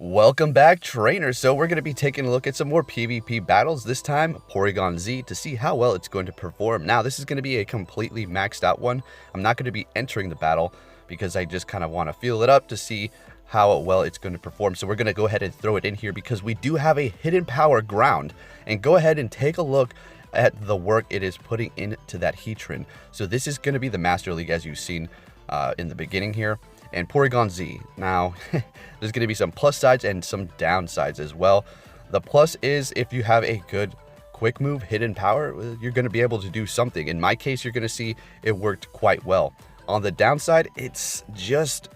Welcome back, trainers. So we're going to be taking a look at some more PvP battles, this time Porygon Z, to see how well it's going to perform. Now, this is going to be a completely maxed out one. I'm not going to be entering the battle because I just kind of want to feel it up to see how well it's going to perform. So we're going to go ahead and throw it in here because we do have a hidden power ground. And go ahead and take a look at the work it is putting into that Heatran. So this is going to be the Master League, as you've seen in the beginning here. And Porygon Z. Now, there's going to be some plus sides and some downsides as well. The plus is if you have a good quick move, hidden power, you're going to be able to do something. In my case, you're going to see it worked quite well. On the downside, it's just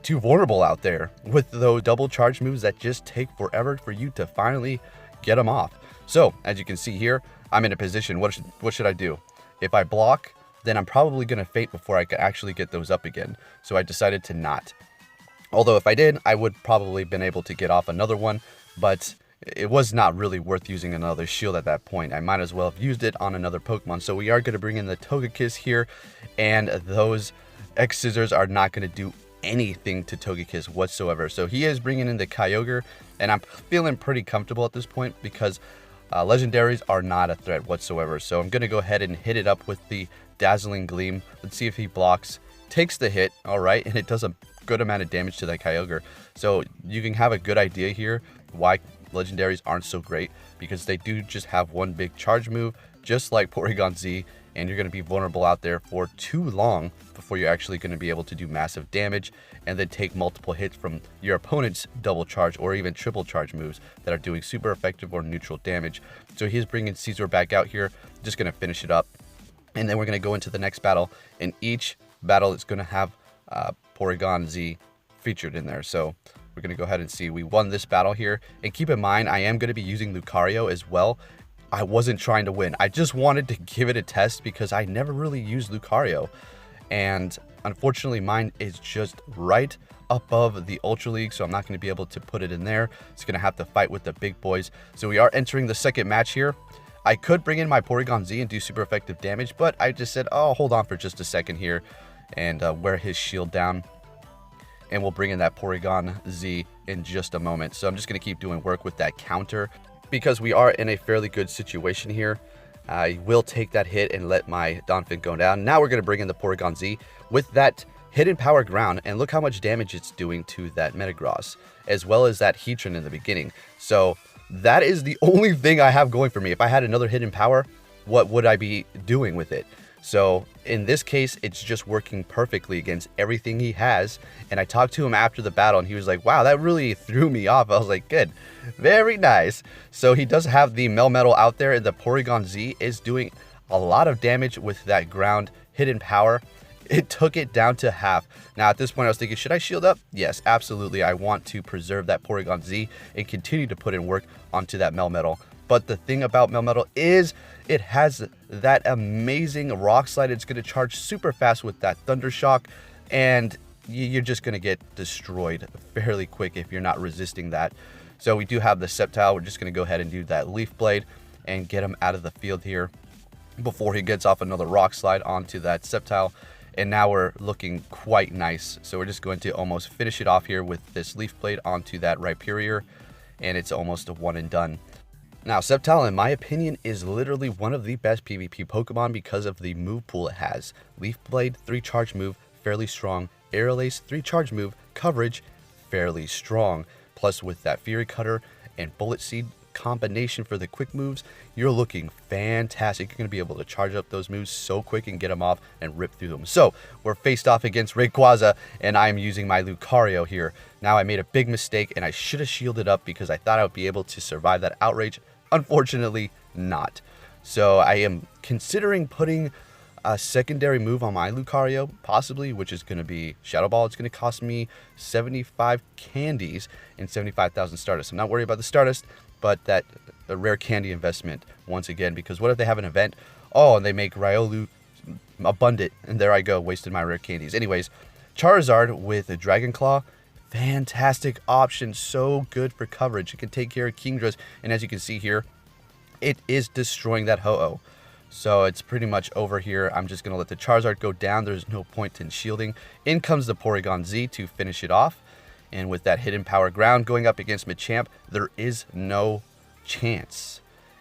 too vulnerable out there with those double charge moves that just take forever for you to finally get them off. So, as you can see here, I'm in a position. What should I do? If I block, then I'm probably going to faint before I can actually get those up again. So I decided to not. Although if I did, I would probably been able to get off another one, but it was not really worth using another shield at that point. I might as well have used it on another Pokemon. So we are going to bring in the Togekiss here, and those X-Scissors are not going to do anything to Togekiss whatsoever. So he is bringing in the Kyogre, and I'm feeling pretty comfortable at this point because legendaries are not a threat whatsoever. So I'm going to go ahead and hit it up with the Dazzling Gleam. Let's see if he blocks, takes the hit, all right, and it does a good amount of damage to that Kyogre. So you can have a good idea here why legendaries aren't so great, because they do just have one big charge move, just like Porygon Z, and you're going to be vulnerable out there for too long before you're actually going to be able to do massive damage and then take multiple hits from your opponent's double charge or even triple charge moves that are doing super effective or neutral damage. So he's bringing Caesar back out here, just going to finish it up. And then we're going to go into the next battle, and each battle is going to have Porygon Z featured in there. So we're going to go ahead and see. We won this battle here. And keep in mind, I am going to be using Lucario as well. I wasn't trying to win. I just wanted to give it a test because I never really used Lucario. And unfortunately, mine is just right above the Ultra League, so I'm not going to be able to put it in there. It's going to have to fight with the big boys. So we are entering the second match here. I could bring in my Porygon Z and do super effective damage, but I just said, oh, hold on for just a second here and wear his shield down. And we'll bring in that Porygon Z in just a moment. So I'm just going to keep doing work with that counter because we are in a fairly good situation here. I will take that hit and let my Donphin go down. Now we're going to bring in the Porygon Z with that hidden power ground, and look how much damage it's doing to that Metagross, as well as that Heatran in the beginning. So that is the only thing I have going for me. If I had another hidden power, what would I be doing with it? So in this case, it's just working perfectly against everything he has. And I talked to him after the battle, and he was like, wow, that really threw me off. I was like, good, very nice. So he does have the Melmetal out there, and the Porygon Z is doing a lot of damage with that ground hidden power. It took it down to half. Now, at this point, I was thinking, should I shield up? Yes, absolutely. I want to preserve that Porygon Z and continue to put in work onto that Melmetal. But the thing about Melmetal is it has that amazing Rock Slide. It's going to charge super fast with that Thunder Shock, and you're just going to get destroyed fairly quick if you're not resisting that. So we do have the Sceptile. We're just going to go ahead and do that Leaf Blade and get him out of the field here before he gets off another Rock Slide onto that Sceptile. And now we're looking quite nice. So we're just going to almost finish it off here with this Leaf Blade onto that Rhyperior. And it's almost a one and done. Now, Sceptile, in my opinion, is literally one of the best PvP Pokemon because of the move pool it has. Leaf Blade, 3 charge move, fairly strong. Aerial Ace, 3 charge move, coverage, fairly strong. Plus with that Fury Cutter and Bullet Seed combination for the quick moves, you're looking fantastic. You're going to be able to charge up those moves so quick and get them off and rip through them. So we're faced off against Rayquaza, and I'm using my Lucario here. Now, I made a big mistake, and I should have shielded up because I thought I would be able to survive that Outrage. Unfortunately, not. So I am considering putting a secondary move on my Lucario, possibly, which is going to be Shadow Ball. It's going to cost me 75 candies and 75,000 Stardust. I'm not worried about the Stardust, but that a rare candy investment once again, because what if they have an event? Oh, and they make Riolu abundant, and there I go, wasted my rare candies. Anyways, Charizard with a Dragon Claw, fantastic option, so good for coverage. It can take care of Kingdras, and as you can see here, it is destroying that Ho-Oh. So it's pretty much over here. I'm just going to let the Charizard go down. There's no point in shielding. In comes the Porygon Z to finish it off. And with that hidden power ground going up against Machamp, there is no chance.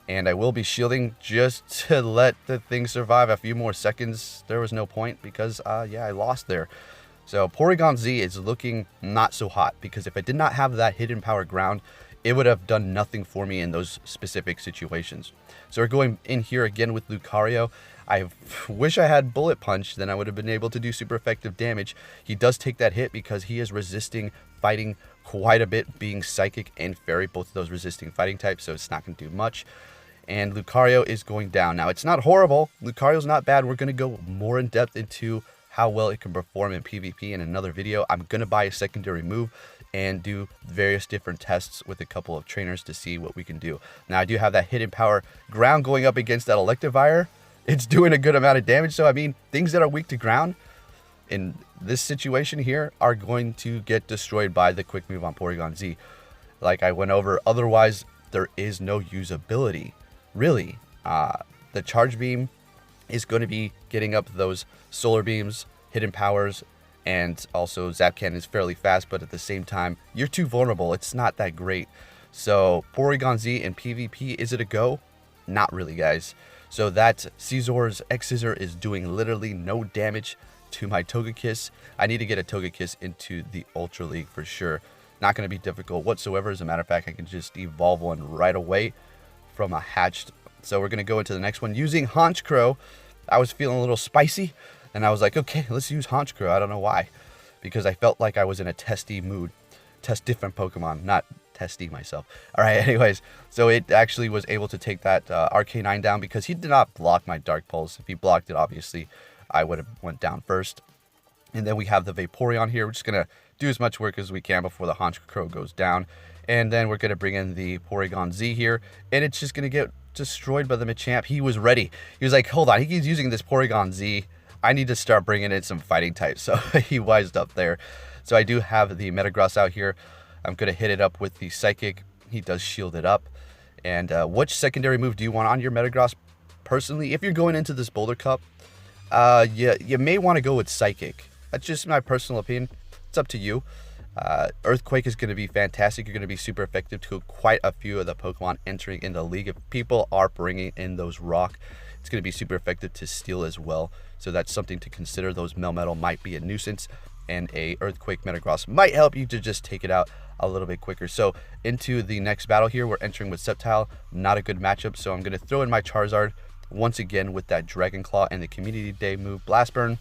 And I will be shielding just to let the thing survive a few more seconds. There was no point because, yeah, I lost there. So Porygon Z is looking not so hot because if I did not have that hidden power ground, it would have done nothing for me in those specific situations. So we're going in here again with Lucario. I wish I had Bullet Punch, then I would have been able to do super effective damage. He does take that hit because he is resisting fighting quite a bit, being Psychic and Fairy, both of those resisting fighting types, so it's not going to do much. And Lucario is going down. Now, it's not horrible. Lucario's not bad. We're going to go more in depth into how well it can perform in PvP in another video. I'm going to buy a secondary move and do various different tests with a couple of trainers to see what we can do. Now, I do have that hidden power ground going up against that Electivire. It's doing a good amount of damage. So, I mean, things that are weak to ground in this situation here are going to get destroyed by the quick move on Porygon Z. Like I went over, otherwise, there is no usability. Really, the Charge Beam is going to be getting up those Solar Beams, Hidden Powers, and also Zap Cannon is fairly fast, but at the same time, you're too vulnerable. It's not that great. So Porygon Z in PvP, is it a go? Not really, guys. So that Scizor's X-Scissor is doing literally no damage to my Togekiss. I need to get a Togekiss into the Ultra League for sure. Not going to be difficult whatsoever. As a matter of fact, I can just evolve one right away from a hatched. So we're going to go into the next one using Honchkrow. I was feeling a little spicy and I was like, okay, let's use Honchkrow. I don't know why, because I felt like I was in a testy mood. Test different Pokemon, not testy myself. All right, anyways, so it actually was able to take that RK9 down because he did not block my Dark Pulse. If he blocked it, obviously I would have went down first. And then we have the Vaporeon here. We're just going to do as much work as we can before the Honchkrow goes down. And then we're going to bring in the Porygon Z here. And it's just going to get destroyed by the Machamp. He was ready. He was like, hold on, he's using this Porygon Z. I need to start bringing in some fighting types. So he wised up there. So I do have the Metagross out here. I'm going to hit it up with the Psychic. He does shield it up. And which secondary move do you want on your Metagross? Personally, if you're going into this Boulder Cup, you may want to go with Psychic. That's just my personal opinion. It's up to you. Earthquake is going to be fantastic. You're going to be super effective to quite a few of the Pokemon entering in the league. If people are bringing in those rock, it's going to be super effective to steal as well. So that's something to consider. Those Melmetal might be a nuisance, and a Earthquake Metagross might help you to just take it out a little bit quicker. So into the next battle here, we're entering with Sceptile. Not a good matchup, so I'm going to throw in my Charizard once again with that Dragon Claw and the Community Day move, Blast Burn.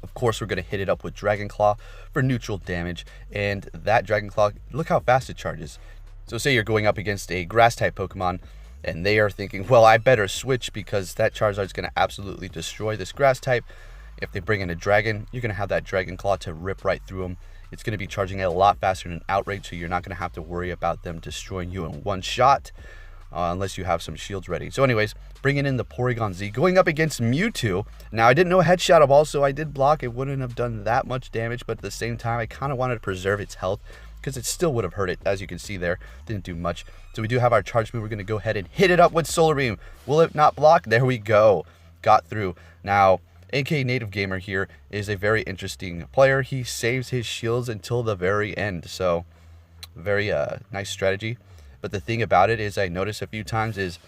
Of course, we're going to hit it up with Dragon Claw for neutral damage. And that Dragon Claw, look how fast it charges. So say you're going up against a Grass-type Pokemon, and they are thinking, well, I better switch because that Charizard is going to absolutely destroy this Grass-type. If they bring in a Dragon, you're going to have that Dragon Claw to rip right through them. It's going to be charging a lot faster than Outrage, so you're not going to have to worry about them destroying you in one shot. Unless you have some shields ready. So anyways, bringing in the Porygon Z, going up against Mewtwo. Now, I didn't know Head Shadow Ball, so I did block. It wouldn't have done that much damage, but at the same time, I kind of wanted to preserve its health because it still would have hurt it. As you can see there, didn't do much. So we do have our charge move. We're going to go ahead and hit it up with Solar Beam. Will it not block? There we go. Got through. Now, AK Native Gamer here is a very interesting player. He saves his shields until the very end. So, very nice strategy. But the thing about it is, I noticed a few times is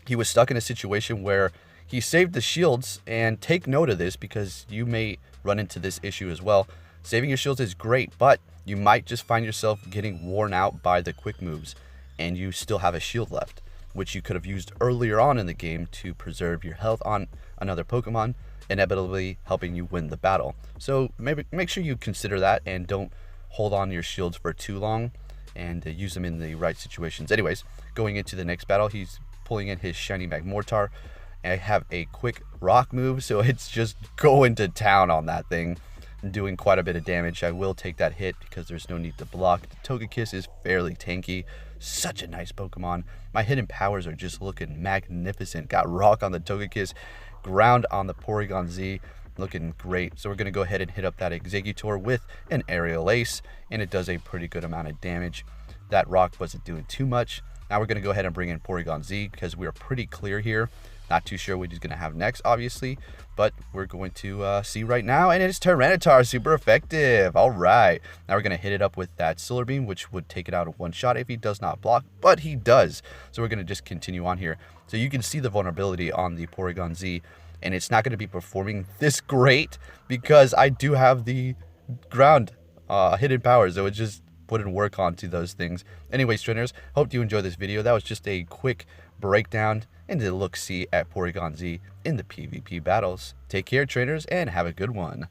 he was stuck in a situation where he saved the shields, and take note of this because you may run into this issue as well. Saving your shields is great, but you might just find yourself getting worn out by the quick moves and you still have a shield left, which you could have used earlier on in the game to preserve your health on another Pokemon, inevitably helping you win the battle. So maybe make sure you consider that and don't hold on to your shields for too long, and use them in the right situations. Anyways, going into the next battle, he's pulling in his Shiny Magmortar. I have a quick rock move, so it's just going to town on that thing and doing quite a bit of damage. I will take that hit because there's no need to block. The Togekiss is fairly tanky. Such a nice Pokemon. My hidden powers are just looking magnificent. Got rock on the Togekiss, ground on the Porygon Z. Looking great. So we're going to go ahead and hit up that Exeggutor with an Aerial Ace, and it does a pretty good amount of damage. That rock wasn't doing too much. Now we're going to go ahead and bring in Porygon Z because we are pretty clear here Not too sure what he's going to have next, obviously, but we're going to see right now, and it's Tyranitar, super effective. All right, now we're going to hit it up with that Solar Beam, which would take it out of one shot if he does not block, but he does. So we're going to just continue on here. So you can see the vulnerability on the Porygon Z, and it's not going to be performing this great because I do have the ground hidden power, so it just wouldn't work onto those things. Anyways, trainers, hope you enjoyed this video. That was just a quick breakdown and a look-see at Porygon Z in the PvP battles. Take care, trainers, and have a good one.